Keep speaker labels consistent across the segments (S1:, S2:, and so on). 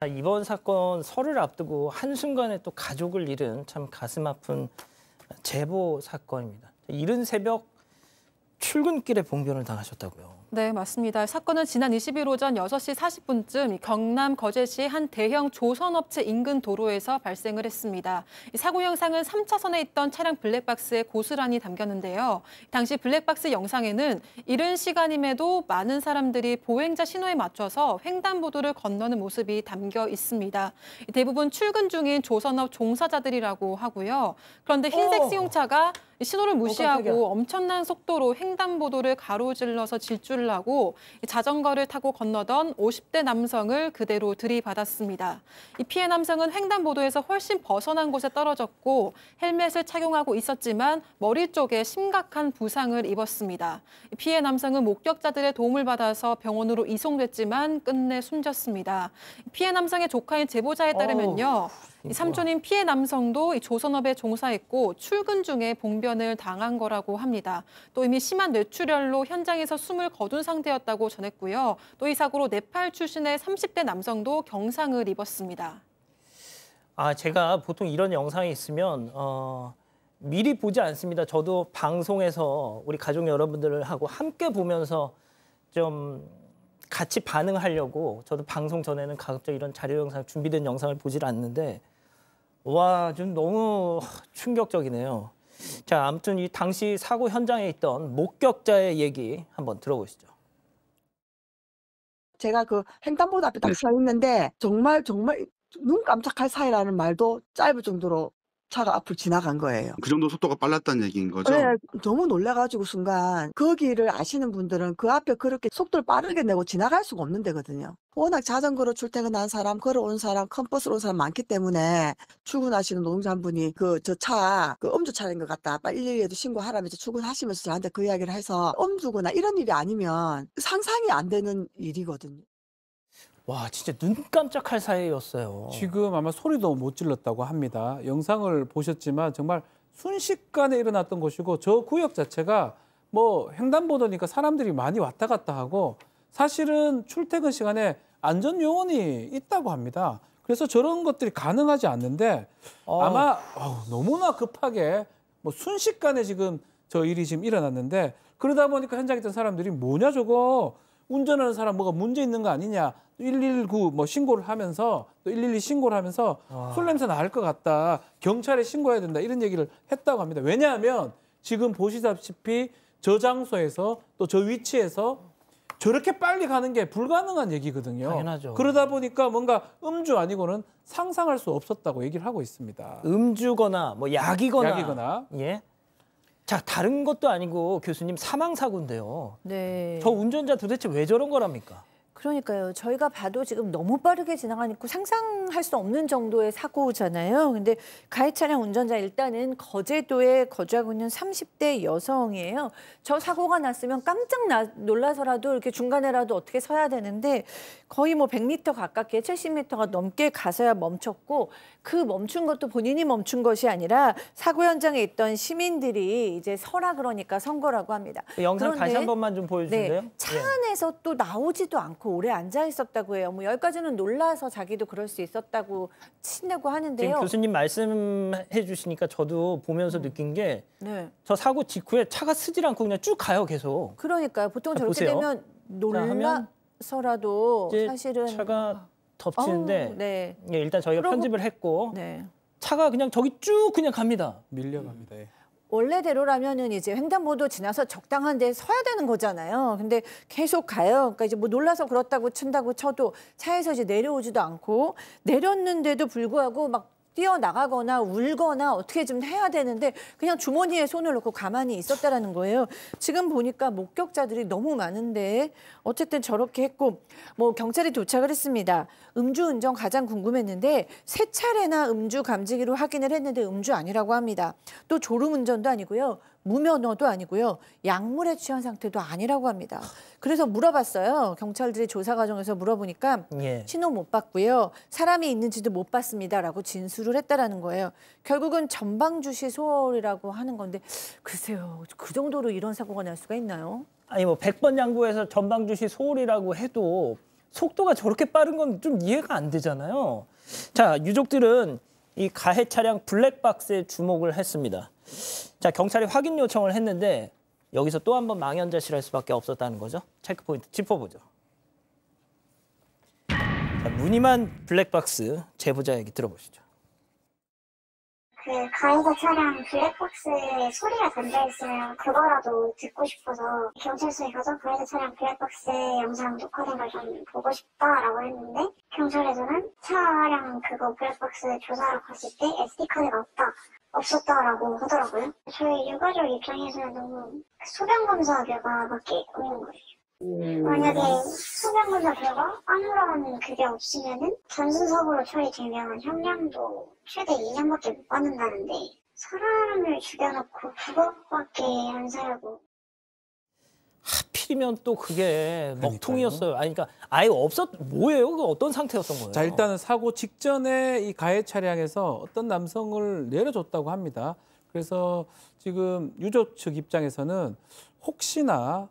S1: 이번 사건 설을 앞두고 한순간에 또 가족을 잃은 참 가슴 아픈 제보 사건입니다. 이른 새벽 출근길에 봉변을 당하셨다고요.
S2: 네, 맞습니다. 사건은 지난 20일 오전 6시 40분쯤 경남 거제시 한 대형 조선업체 인근 도로에서 발생을 했습니다. 이 사고 영상은 3차선에 있던 차량 블랙박스에 고스란히 담겼는데요. 당시 블랙박스 영상에는 이른 시간임에도 많은 사람들이 보행자 신호에 맞춰서 횡단보도를 건너는 모습이 담겨 있습니다. 대부분 출근 중인 조선업 종사자들이라고 하고요. 그런데 흰색 승용차가 신호를 무시하고 엄청난 속도로 횡단보도를 가로질러서 질주를 하고 자전거를 타고 건너던 50대 남성을 그대로 들이받았습니다. 이 피해 남성은 횡단보도에서 훨씬 벗어난 곳에 떨어졌고 헬멧을 착용하고 있었지만 머리 쪽에 심각한 부상을 입었습니다. 피해 남성은 목격자들의 도움을 받아서 병원으로 이송됐지만 끝내 숨졌습니다. 피해 남성의 조카인 제보자에 따르면요. 삼촌인 피해 남성도 이 조선업에 종사했고 출근 중에 봉변을 당한 거라고 합니다. 또 이미 심한 뇌출혈로 현장에서 숨을 거둔 상태였다고 전했고요. 또 이 사고로 네팔 출신의 30대 남성도 경상을 입었습니다.
S1: 제가 보통 이런 영상이 있으면 미리 보지 않습니다. 저도 방송에서 우리 가족 여러분들하고 함께 보면서 좀 같이 반응하려고 저도 방송 전에는 가급적 이런 자료 영상, 준비된 영상을 보질 않는데 와, 좀 너무 충격적이네요. 자, 아무튼 이 당시 사고 현장에 있던 목격자의 얘기 한번 들어보시죠.
S3: 제가 그 횡단보도 앞에 딱 서 있는데 정말 눈 깜짝할 사이라는 말도 짧을 정도로 차가 앞을 지나간 거예요.
S4: 그 정도 속도가 빨랐다는 얘기인 거죠?
S3: 네, 너무 놀라가지고 순간 거기를 아시는 분들은 그 앞에 그렇게 속도를 빠르게 내고 지나갈 수가 없는 데거든요. 워낙 자전거로 출퇴근한 사람, 걸어온 사람, 컴버스로 온 사람 많기 때문에 출근하시는 노동자 한 분이 저 차 음주 차량인 것 같다. 빨리 112에도 신고하라면서 출근하시면서 저한테 그 이야기를 해서 음주거나 이런 일이 아니면 상상이 안 되는 일이거든요.
S1: 와, 진짜 눈 깜짝할 사이였어요.
S5: 지금 아마 소리도 못 질렀다고 합니다. 영상을 보셨지만 정말 순식간에 일어났던 것이고 저 구역 자체가 뭐 횡단보도니까 사람들이 많이 왔다 갔다 하고 사실은 출퇴근 시간에 안전 요원이 있다고 합니다. 그래서 저런 것들이 가능하지 않는데 아마 너무나 급하게 뭐 순식간에 지금 저 일이 지금 일어났는데 그러다 보니까 현장에 있던 사람들이 뭐냐 저거 운전하는 사람 뭐가 문제 있는 거 아니냐 119 뭐 신고를 하면서 또 112 신고를 하면서 술 냄새 날 것 같다 경찰에 신고해야 된다 이런 얘기를 했다고 합니다. 왜냐하면 지금 보시다시피 저 장소에서 또 저 위치에서 저렇게 빨리 가는 게 불가능한 얘기거든요.
S1: 당연하죠.
S5: 그러다 보니까 뭔가 음주 아니고는 상상할 수 없었다고 얘기를 하고 있습니다.
S1: 음주거나 뭐 약이거나. 예. 자, 다른 것도 아니고 교수님 사망 사고인데요.
S6: 네.
S1: 저 운전자 도대체 왜 저런 거랍니까?
S6: 그러니까요. 저희가 봐도 지금 너무 빠르게 지나가니까 상상할 수 없는 정도의 사고잖아요. 근데 가해 차량 운전자 일단은 거제도에 거주하고 있는 30대 여성이에요. 저 사고가 났으면 깜짝 놀라서라도 이렇게 중간에라도 어떻게 서야 되는데 거의 뭐 100m 가깝게 70m가 넘게 가서야 멈췄고 그 멈춘 것도 본인이 멈춘 것이 아니라 사고 현장에 있던 시민들이 이제 서라 그러니까 선 거라고 합니다.
S1: 영상
S6: 그런데,
S1: 다시 한 번만 좀 보여주실래요?
S6: 네, 차 안에서 또 나오지도 않고 오래 앉아 있었다고 해요. 뭐 여기까지는 놀라서 자기도 그럴 수 있었다고 친다고 하는데요.
S1: 지금 교수님 말씀해 주시니까 저도 보면서 느낀 게 저
S6: 네.
S1: 사고 직후에 차가 쓰질 않고 그냥 쭉 가요, 계속.
S6: 그러니까요. 보통 저렇게
S1: 보세요.
S6: 되면 놀라서라도
S1: 이제
S6: 사실은
S1: 차가 덮치는데
S6: 네.
S1: 예, 일단 저희가
S6: 그러고,
S1: 편집을 했고
S6: 네.
S1: 차가 그냥 저기 쭉 그냥 갑니다.
S5: 밀려갑니다. 예.
S6: 원래대로라면은 이제 횡단보도 지나서 적당한 데 서야 되는 거잖아요. 근데 계속 가요. 그러니까 이제 뭐 놀라서 그렇다고 친다고 쳐도 차에서 이제 내려오지도 않고 내렸는데도 불구하고 막 뛰어나가거나 울거나 어떻게 좀 해야 되는데 그냥 주머니에 손을 넣고 가만히 있었다라는 거예요. 지금 보니까 목격자들이 너무 많은데 어쨌든 저렇게 했고 뭐 경찰이 도착을 했습니다. 음주운전 가장 궁금했는데 3차례나 음주 감지기로 확인을 했는데 음주 아니라고 합니다. 또 졸음운전도 아니고요. 무면허도 아니고요. 약물에 취한 상태도 아니라고 합니다. 그래서 물어봤어요. 경찰들이 조사 과정에서 물어보니까 신호 못 봤고요. 사람이 있는지도 못 봤습니다라고 진술을 했다라는 거예요. 결국은 전방주시 소홀이라고 하는 건데 글쎄요. 그 정도로 이런 사고가 날 수가 있나요?
S1: 아니 뭐 100번 양보해서 전방주시 소홀이라고 해도 속도가 저렇게 빠른 건 좀 이해가 안 되잖아요. 자, 유족들은 이 가해 차량 블랙박스에 주목을 했습니다. 자, 경찰이 확인 요청을 했는데 여기서 또 한 번 망연자실할 수밖에 없었다는 거죠. 체크포인트 짚어보죠. 자, 무늬만 블랙박스 제보자 얘기 들어보시죠.
S7: 그 가해자 차량 블랙박스에 소리가 담겨있으면 그거라도 듣고 싶어서 경찰서에 가서 가해자 차량 블랙박스 영상 녹화된 걸 좀 보고 싶다라고 했는데 경찰에서는 차량 그거 블랙박스 조사하러 갔을 때 SD카드가 없었다라고 하더라고요. 저희 유가족 입장에서는 너무 소변검사 결과밖에 없는 거예요. 만약에 소변검사 결과 아무런 그게 없으면은 단순사고로 처리되면 형량도 최대 2년밖에 못 받는다는데 사람을 죽여놓고 그것밖에 안 살고
S1: 하필이면 또 그게 먹통이었어요. 아니, 그러니까 아예 뭐예요? 그 어떤 상태였던 거예요?
S5: 자, 일단은 사고 직전에 이 가해 차량에서 어떤 남성을 내려줬다고 합니다. 그래서 지금 유족 측 입장에서는 혹시나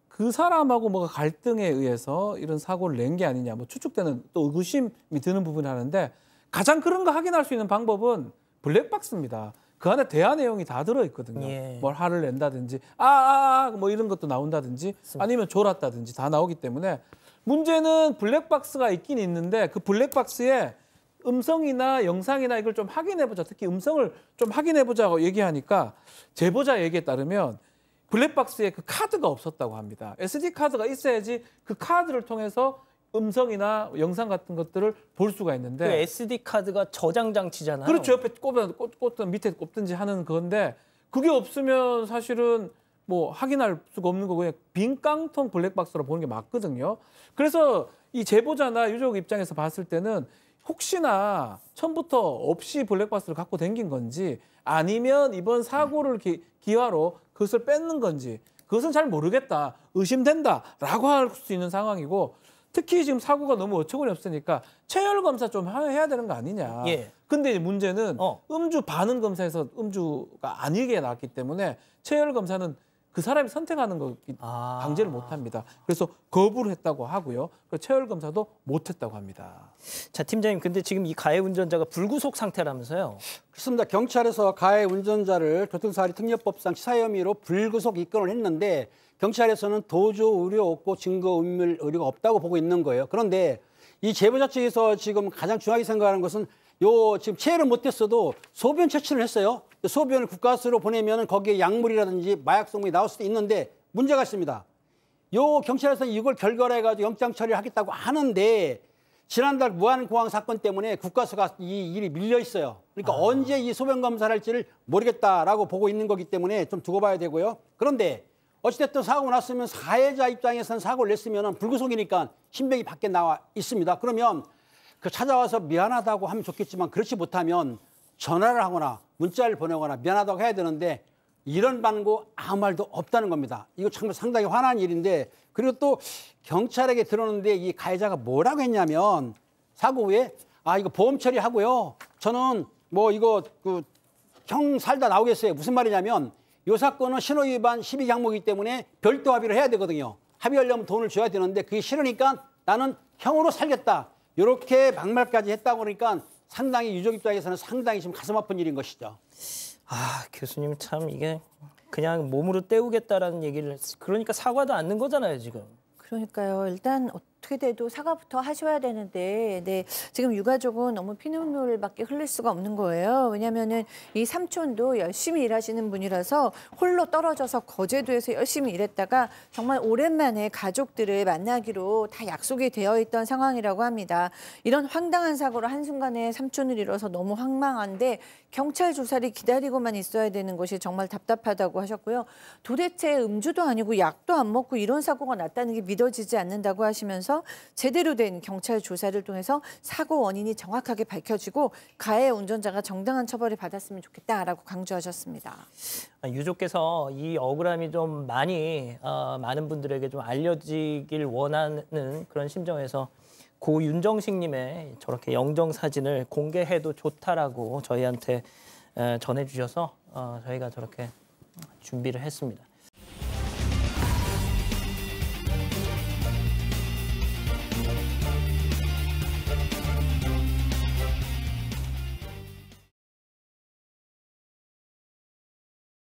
S5: 그 사람하고 뭐가 갈등에 의해서 이런 사고를 낸 게 아니냐, 뭐 추측되는 또 의구심이 드는 부분이 하는데 가장 그런 거 확인할 수 있는 방법은 블랙박스입니다. 그 안에 대화 내용이 다 들어있거든요.
S1: 예.
S5: 뭘 화를 낸다든지 뭐 이런 것도 나온다든지 아니면 졸았다든지 다 나오기 때문에 문제는 블랙박스가 있긴 있는데 그 블랙박스에 음성이나 영상이나 이걸 좀 확인해보자. 특히 음성을 좀 확인해보자고 얘기하니까 제보자 얘기에 따르면 블랙박스에 그 카드가 없었다고 합니다. SD카드가 있어야지 그 카드를 통해서 음성이나 영상 같은 것들을 볼 수가 있는데
S1: 그 SD카드가 저장 장치잖아요.
S5: 그렇죠. 옆에 꽂든 밑에 꼽든지 하는 건데 그게 없으면 사실은 뭐 확인할 수가 없는 거고 그냥 빈 깡통 블랙박스로 보는 게 맞거든요. 그래서 이 제보자나 유족 입장에서 봤을 때는 혹시나 처음부터 없이 블랙박스를 갖고 댕긴 건지 아니면 이번 사고를 기화로 그것을 뺏는 건지 그것은 잘 모르겠다, 의심된다라고 할 수 있는 상황이고 특히 지금 사고가 너무 어처구니 없으니까 체열 검사 좀 해야 되는 거 아니냐.
S1: 예.
S5: 근데 이제 문제는 음주 반응 검사에서 음주가 아니게 나왔기 때문에 체열 검사는 그 사람이 선택하는 거 강제를 못 합니다. 그래서 거부를 했다고 하고요. 그리고 체열 검사도 못 했다고 합니다.
S1: 자, 팀장님, 근데 지금 이 가해 운전자가 불구속 상태라면서요?
S8: 그렇습니다. 경찰에서 가해 운전자를 교통사고 특례법상 치사 혐의로 불구속 입건을 했는데 경찰에서는 도주 우려 없고 증거 인멸 의료가 없다고 보고 있는 거예요. 그런데 이 제보자 측에서 지금 가장 중요하게 생각하는 것은 지금 체해를 못했어도 소변 채취를 했어요. 소변을 국가수로 보내면 거기에 약물이라든지 마약 성분이 나올 수도 있는데 문제가 있습니다. 경찰에서 이걸 결결해가지고 영장 처리를 하겠다고 하는데 지난달 무안공항 사건 때문에 국가수가 이 일이 밀려 있어요. 그러니까 언제 이 소변 검사를 할지를 모르겠다라고 보고 있는 거기 때문에 좀 두고 봐야 되고요. 그런데 어찌됐든 사고 났으면 가해자 입장에서는 사고를 냈으면 불구속이니까 신병이 밖에 나와 있습니다. 그러면 그 찾아와서 미안하다고 하면 좋겠지만 그렇지 못하면 전화를 하거나 문자를 보내거나 미안하다고 해야 되는데 이런 방법 아무 말도 없다는 겁니다. 이거 정말 상당히 화난 일인데 그리고 또 경찰에게 들었는데 이 가해자가 뭐라고 했냐면 사고 후에 이거 보험 처리하고요. 저는 뭐 이거 형 살다 나오겠어요. 무슨 말이냐면 이 사건은 신호위반 12항목이기 때문에 별도 합의를 해야 되거든요. 합의하려면 돈을 줘야 되는데 그게 싫으니까 나는 형으로 살겠다. 이렇게 막말까지 했다고 그러니까 상당히 유족 입장에서는 상당히 지금 가슴 아픈 일인 것이죠.
S1: 교수님 참 이게 그냥 몸으로 때우겠다라는 얘기를 그러니까 사과도 않는 거잖아요, 지금.
S6: 그러니까요. 일단 어떻게 돼도 사과부터 하셔야 되는데 지금 유가족은 너무 피눈물밖에 흘릴 수가 없는 거예요. 왜냐하면은 이 삼촌도 열심히 일하시는 분이라서 홀로 떨어져서 거제도에서 열심히 일했다가 정말 오랜만에 가족들을 만나기로 다 약속이 되어 있던 상황이라고 합니다. 이런 황당한 사고로 한순간에 삼촌을 잃어서 너무 황망한데 경찰 조사를 기다리고만 있어야 되는 것이 정말 답답하다고 하셨고요. 도대체 음주도 아니고 약도 안 먹고 이런 사고가 났다는 게 믿어지지 않는다고 하시면서 제대로 된 경찰 조사를 통해서 사고 원인이 정확하게 밝혀지고 가해 운전자가 정당한 처벌을 받았으면 좋겠다라고 강조하셨습니다.
S1: 유족께서 이 억울함이 좀 많은 분들에게 좀 알려지길 원하는 그런 심정에서 고 윤정식님의 저렇게 영정 사진을 공개해도 좋다라고 저희한테 전해주셔서 저희가 저렇게 준비를 했습니다.